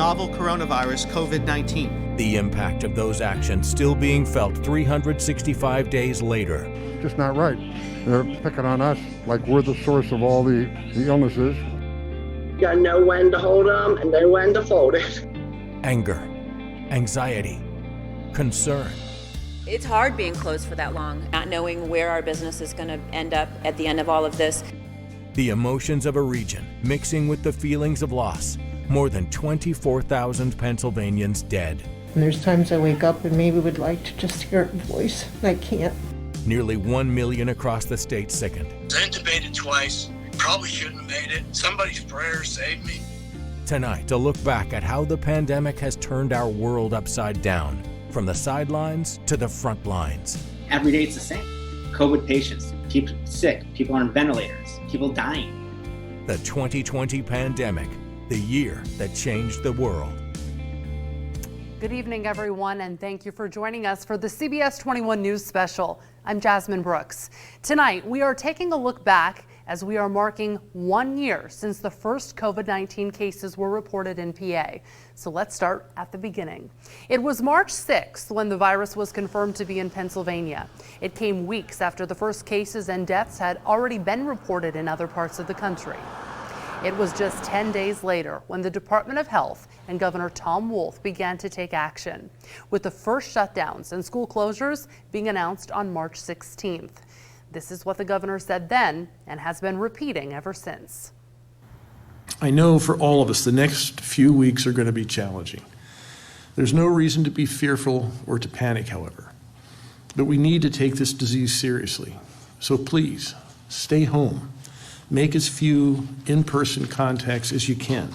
novel coronavirus COVID-19. The impact of those actions still being felt 365 days later. Just not right. They're picking on us like we're the source of all the illnesses. You gotta know when to hold them and know when to fold it. Anger, anxiety, concern. It's hard being closed for that long, not knowing where our business is going to end up at the end of all of this. The emotions of a region mixing with the feelings of loss. More than 24,000 Pennsylvanians dead. And there's times I wake up and maybe would like to just hear a voice, and I can't. Nearly 1 million across the state sickened. I was intubated twice. Probably shouldn't have made it. Somebody's prayers saved me. Tonight, to look back at how the pandemic has turned our world upside down, from the sidelines to the front lines. Every day it's the same. COVID patients, people sick, people on ventilators, people dying. The 2020 pandemic, the year that changed the world. Good evening, everyone, and thank you for joining us for the CBS 21 News Special. I'm Jasmine Brooks. Tonight, we are taking a look back as we are marking 1 year since the first COVID-19 cases were reported in PA. So let's start at the beginning. It was March 6th when the virus was confirmed to be in Pennsylvania. It came weeks after the first cases and deaths had already been reported in other parts of the country. It was just 10 days later when the Department of Health and Governor Tom Wolf began to take action, with the first shutdowns and school closures being announced on March 16th. This is what the governor said then and has been repeating ever since. I know for all of us, the next few weeks are going to be challenging. There's no reason to be fearful or to panic, however. But we need to take this disease seriously. So please, stay home. Make as few in-person contacts as you can.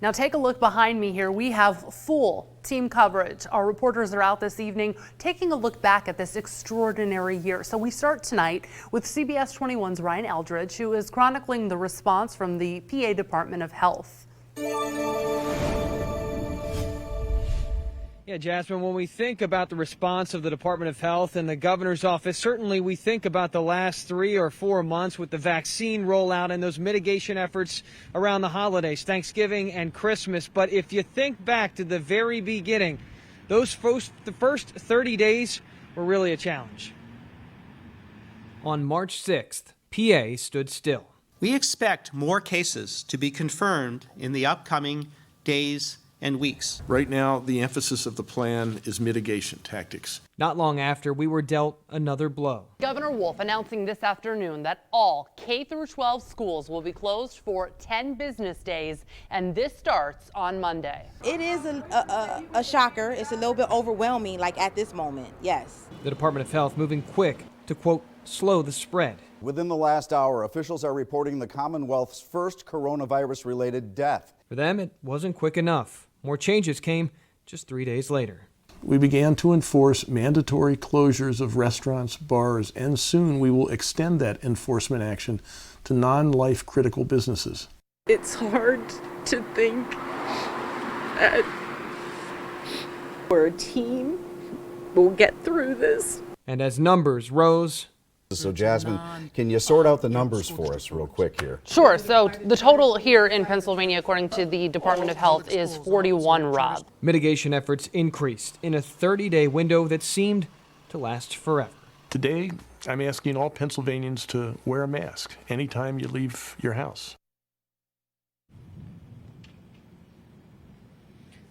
Now take a look behind me here. We have full team coverage. Our reporters are out this evening taking a look back at this extraordinary year. So we start tonight with CBS 21's Ryan Eldridge, who is chronicling the response from the PA Department of Health. Yeah, Jasmine, when we think about the response of the Department of Health and the governor's office, certainly we think about the last 3 or 4 months with the vaccine rollout and those mitigation efforts around the holidays, Thanksgiving and Christmas. But if you think back to the very beginning, the first 30 days were really a challenge. On March 6th, PA stood still. We expect more cases to be confirmed in the upcoming days and weeks. Right now, the emphasis of the plan is mitigation tactics. Not long after, we were dealt another blow. Governor Wolf announcing this afternoon that all K-12 schools will be closed for 10 business days, and this starts on Monday. It is a shocker. It's a little bit overwhelming, like at this moment, yes. The Department of Health moving quick to, quote, slow the spread. Within the last hour, officials are reporting the Commonwealth's first coronavirus-related death. For them, it wasn't quick enough. More changes came just 3 days later. We began to enforce mandatory closures of restaurants, bars, and soon we will extend that enforcement action to non-life critical businesses. It's hard to think that we're a team. We'll get through this. And as numbers rose, so Jasmine, can you sort out the numbers for us real quick here? Sure. So the total here in Pennsylvania, according to the Department of Health, is 41, Rob. Mitigation efforts increased in a 30-day window that seemed to last forever. Today, I'm asking all Pennsylvanians to wear a mask anytime you leave your house.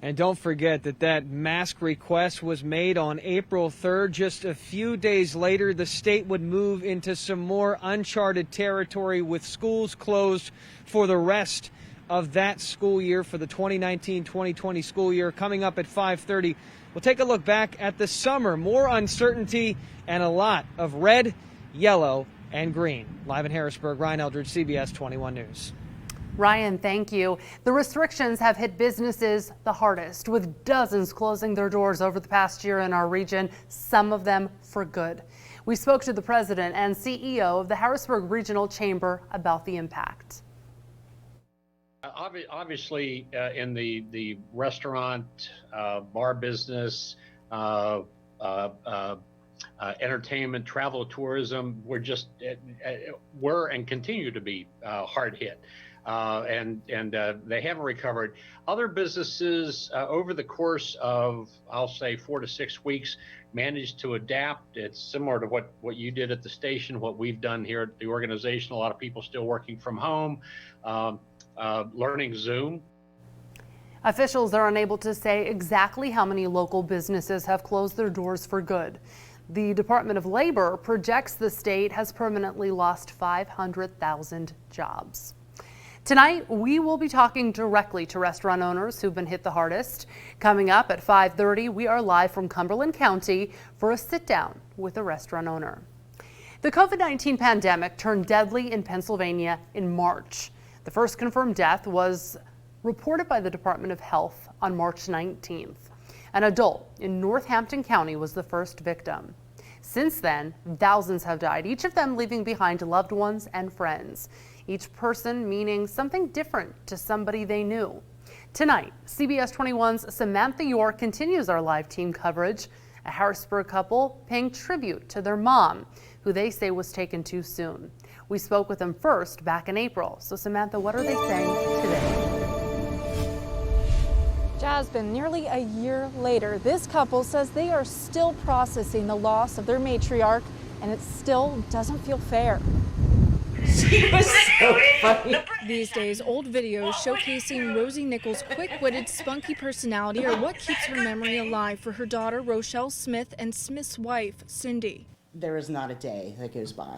And don't forget that mask request was made on April 3rd. Just a few days later, the state would move into some more uncharted territory with schools closed for the rest of that school year, for the 2019-2020 school year. Coming up at 5:30, we'll take a look back at the summer. More uncertainty and a lot of red, yellow, and green. Live in Harrisburg, Ryan Eldridge, CBS 21 News. Ryan, thank you. The restrictions have hit businesses the hardest, with dozens closing their doors over the past year in our region, some of them for good. We spoke to the president and CEO of the Harrisburg Regional Chamber about the impact. Obviously, in the restaurant, bar business, entertainment, travel, tourism, we're and continue to be hard hit. and they haven't recovered. Other businesses over the course of, I'll say, 4 to 6 weeks, managed to adapt. It's similar to what you did at the station, what we've done here at the organization. A lot of people still working from home, learning Zoom. Officials are unable to say exactly how many local businesses have closed their doors for good. The Department of Labor projects the state has permanently lost 500,000 jobs. Tonight, we will be talking directly to restaurant owners who've been hit the hardest. Coming up at 5:30, we are live from Cumberland County for a sit-down with a restaurant owner. The COVID-19 pandemic turned deadly in Pennsylvania in March. The first confirmed death was reported by the Department of Health on March 19th. An adult in Northampton County was the first victim. Since then, thousands have died, each of them leaving behind loved ones and friends, each person meaning something different to somebody they knew. Tonight, CBS 21's Samantha York continues our live team coverage. A Harrisburg couple paying tribute to their mom, who they say was taken too soon. We spoke with them first back in April. So Samantha, what are they saying today? Jasmine, nearly a year later, this couple says they are still processing the loss of their matriarch, and it still doesn't feel fair. She was so funny. These days, old videos showcasing Rosie Nichols' quick-witted, spunky personality are what keeps her memory alive for her daughter, Rochelle Smith, and Smith's wife, Cindy. There is not a day that goes by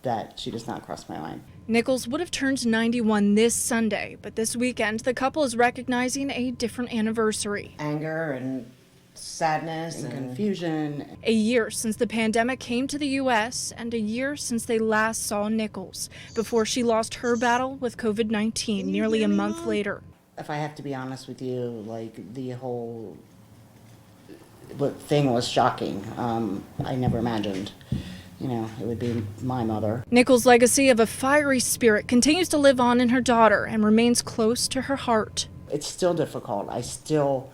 that she does not cross my mind. Nichols would have turned 91 this Sunday, but this weekend, the couple is recognizing a different anniversary. Anger and sadness and confusion. A year since the pandemic came to the U.S. and a year since they last saw Nichols, before she lost her battle with COVID-19 nearly a month later. If I have to be honest with you, like the whole thing was shocking. I never imagined, it would be my mother. Nichols' legacy of a fiery spirit continues to live on in her daughter and remains close to her heart. It's still difficult. I still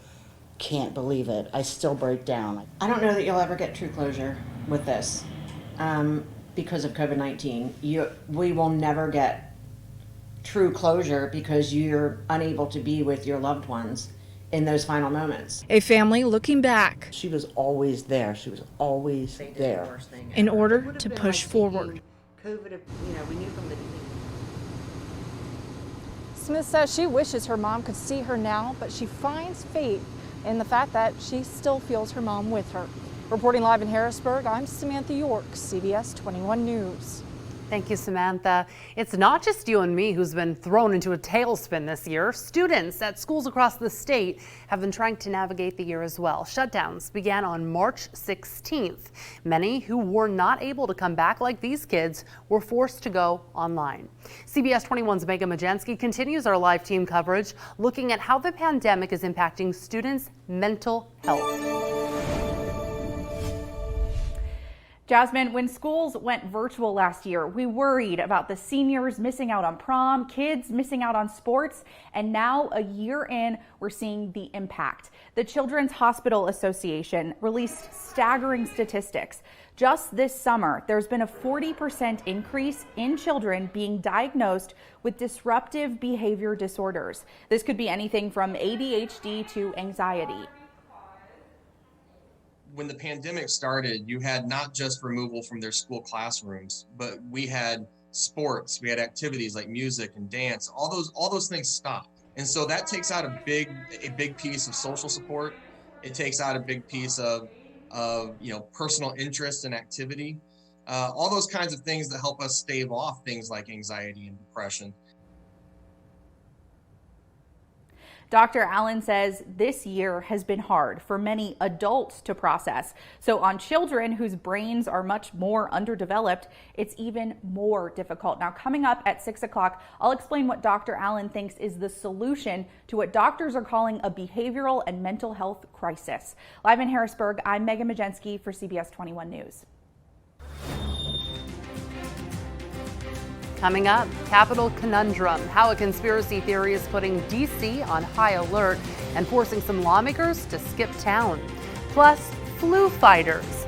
can't believe it. I still break down. I don't know that you'll ever get true closure with this because of COVID-19. We will never get true closure because you're unable to be with your loved ones in those final moments. A family looking back. She was always there. She was always there. In order to push forward. COVID, we knew from the beginning. Smith says she wishes her mom could see her now, but she finds faith in the fact that she still feels her mom with her. Reporting live in Harrisburg, I'm Samantha York, CBS 21 News. Thank you, Samantha. It's not just you and me who's been thrown into a tailspin this year. Students at schools across the state have been trying to navigate the year as well. Shutdowns began on March 16th. Many who were not able to come back, like these kids, were forced to go online. CBS 21's Megan Majensky continues our live team coverage, looking at how the pandemic is impacting students' mental health. Jasmine, when schools went virtual last year, we worried about the seniors missing out on prom, kids missing out on sports, and now a year in, we're seeing the impact. The Children's Hospital Association released staggering statistics. Just this summer, there's been a 40% increase in children being diagnosed with disruptive behavior disorders. This could be anything from ADHD to anxiety. When the pandemic started, you had not just removal from their school classrooms, but we had sports, we had activities like music and dance, all those things stopped. And so that takes out a big piece of social support. It takes out a big piece of personal interest and activity, all those kinds of things that help us stave off things like anxiety and depression. Dr. Allen says this year has been hard for many adults to process. So on children whose brains are much more underdeveloped, it's even more difficult. Now, coming up at 6 o'clock, I'll explain what Dr. Allen thinks is the solution to what doctors are calling a behavioral and mental health crisis. Live in Harrisburg, I'm Megan Majensky for CBS 21 News. Coming up, Capitol Conundrum, how a conspiracy theory is putting D.C. on high alert and forcing some lawmakers to skip town. Plus, flu fighters.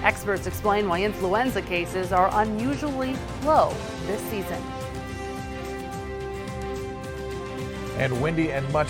Experts explain why influenza cases are unusually low this season. and windy and much